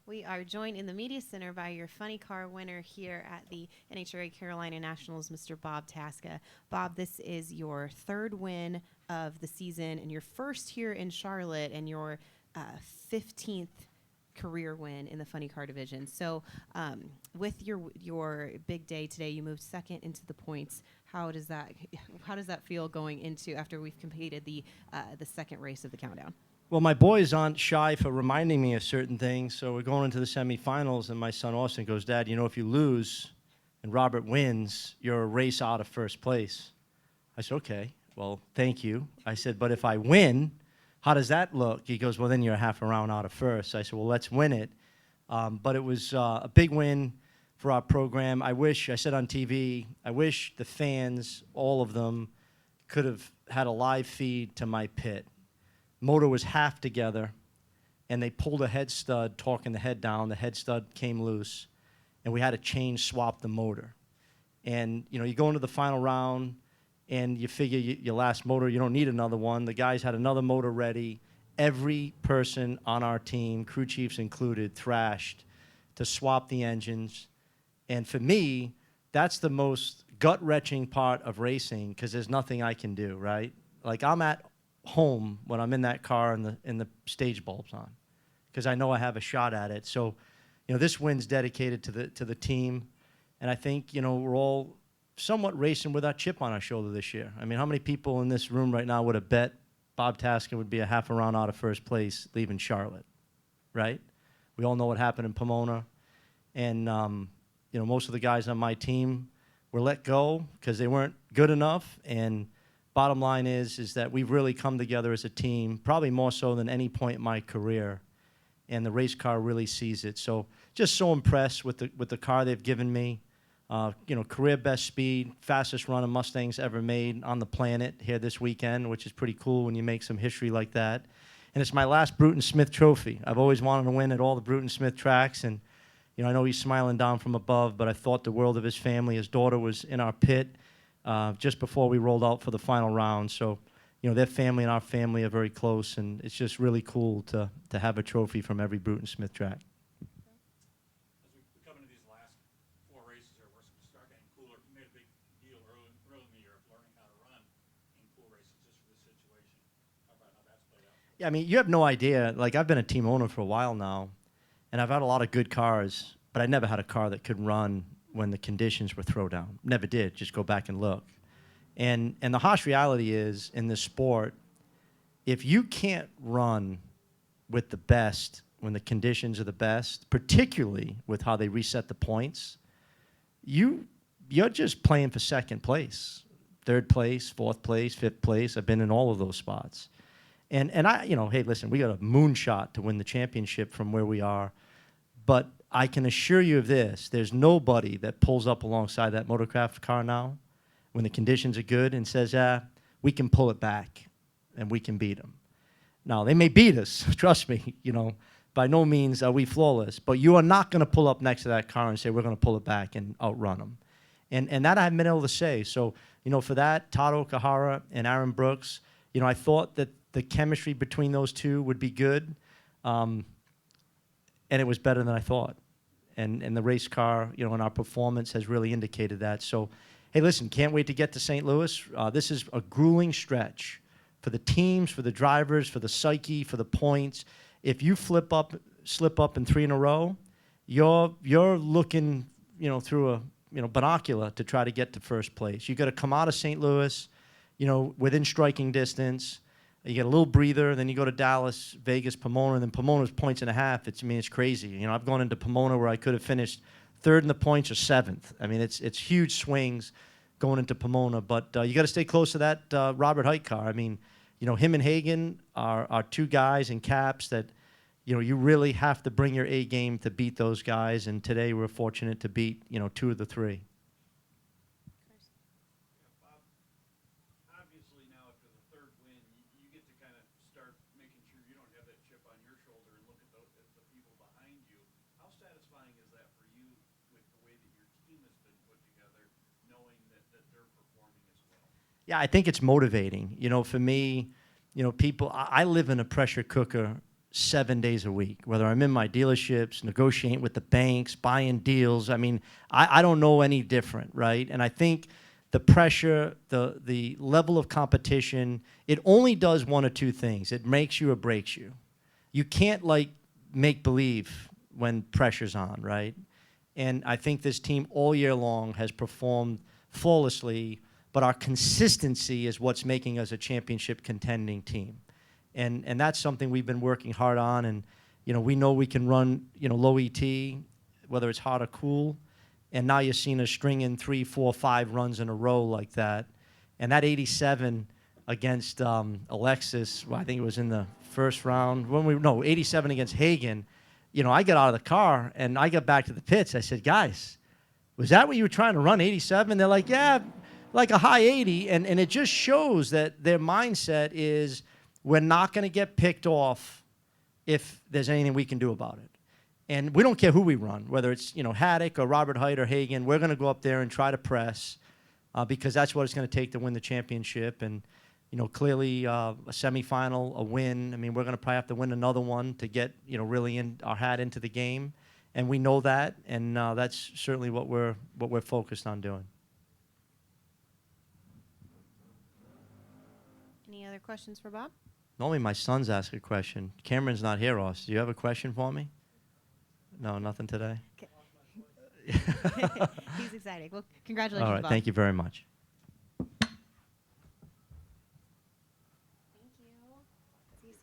We are joined in the Media Center by your funny car winner here at the NHRA Carolina Nationals, Mr. Bob Tasca. Bob, this is your third win of the season and your first here in Charlotte and your 15th career win in the funny car division. So with your big day today, you moved second into the points. How does that feel going into after we've completed the second race of the countdown? Well, my boys aren't shy for reminding me of certain things, so we're going into the semifinals, and my son Austin goes, "Dad, you know, if you lose and Robert wins, you're a race out of first place." I said, "Okay, well, thank you." I said, "But if I win, how does that look?" He goes, "Well, then you're a half a round out of first." I said, "Well, let's win it." But it was a big win for our program. I said on TV, I wish the fans, all of them, could have had a live feed to my pit. Motor was half together, and they pulled a head stud, torquing the head down. The head stud came loose, and we had to swap the motor. And, you know, you go into the final round, and you figure your last motor, you don't need another one. The guys had another motor ready. Every person on our team, crew chiefs included, thrashed to swap the engines. And for me, that's the most gut-wrenching part of racing because there's nothing I can do, right? Like, I'm at home when I'm in that car and the stage bulb's on because I know I have a shot at it. So, you know, this win's dedicated to the team, and I think, you know, we're all somewhat racing with our chip on our shoulder this year. I mean, how many people in this room right now would have bet Bob Tasca would be a half a round out of first place leaving Charlotte, right? We all know what happened in Pomona, and you know, most of the guys on my team were let go because they weren't good enough. And bottom line is that we've really come together as a team, probably more so than any point in my career, and the race car really sees it. So just so impressed with the car they've given me. You know, career best speed, fastest run of Mustangs ever made on the planet here this weekend, which is pretty cool when you make some history like that. And it's my last Bruton Smith trophy. I've always wanted to win at all the Bruton Smith tracks, and you know, I know he's smiling down from above, but I thought the world of his family. His daughter was in our pit just before we rolled out for the final round. So, you know, their family and our family are very close, and it's just really cool to have a trophy from every Bruton Smith track. As we come into these last four races here, we're start getting cooler. You made a big deal early in the year of learning how to run in cool races just for this situation. How about how that's played out? Yeah, I mean, you have no idea. Like, I've been a team owner for a while now, and I've had a lot of good cars, but I never had a car that could run when the conditions were throwdown. Never did. Just go back and look. And the harsh reality is, in this sport, if you can't run with the best when the conditions are the best, particularly with how they reset the points, you're just playing for second place, third place, fourth place, fifth place. I've been in all of those spots. And I, you know, hey, listen, we got a moonshot to win the championship from where we are, but I can assure you of this, there's nobody that pulls up alongside that motorcraft car now when the conditions are good and says, we can pull it back and we can beat them. Now, they may beat us, trust me, you know, by no means are we flawless, but you are not going to pull up next to that car and say, we're going to pull it back and outrun them. And that I haven't been able to say. So, you know, for that, Todd Okahara and Aaron Brooks, you know, I thought that the chemistry between those two would be good, and it was better than I thought. And the race car, you know, and our performance has really indicated that. So, hey, listen, can't wait to get to St. Louis. This is a grueling stretch for the teams, for the drivers, for the psyche, for the points. If you slip up in 3 in a row, you're looking, you know, through a binocular to try to get to first place. You got to come out of St. Louis, you know, within striking distance. You get a little breather, then you go to Dallas, Vegas, Pomona, and then Pomona's points and a half. It's crazy. You know, I've gone into Pomona where I could have finished third in the points or seventh. I mean, it's huge swings going into Pomona, but you got to stay close to that Robert Hight car. I mean, you know, him and Hagan are two guys in caps that, you know, you really have to bring your A game to beat those guys, and today we're fortunate to beat, you know, 2 of the 3. Yeah, I think it's motivating. You know, for me, you know, I live in a pressure cooker 7 days a week, whether I'm in my dealerships, negotiating with the banks, buying deals. I mean, I don't know any different, right? And I think the pressure, the level of competition, it only does one or two things. It makes you or breaks you. You can't, like, make believe when pressure's on, right? And I think this team all year long has performed flawlessly, but our consistency is what's making us a championship contending team. And that's something we've been working hard on. And, you know, we know we can run, you know, low ET, whether it's hot or cool. And now you're seeing us string in 3, 4, 5 runs in a row like that. And that 87 against Alexis, well, I think it was in the first round. 87 against Hagen. You know, I got out of the car and I got back to the pits. I said, guys, was that what you were trying to run, 87? They're like, yeah, like a high 80. And it just shows that their mindset is, we're not going to get picked off if there's anything we can do about it. And we don't care who we run, whether it's, you know, Haddock or Robert Height or Hagen. We're going to go up there and try to press because that's what it's going to take to win the championship. And, you know, clearly a semifinal, a win. I mean, we're going to probably have to win another one to get, you know, really in our hat into the game. And we know that, and that's certainly what we're focused on doing. Any other questions for Bob? Normally my sons ask a question. Cameron's not here, Ross. Do you have a question for me? No, nothing today? He's excited. Well, congratulations, All right, Bob. thank you very much.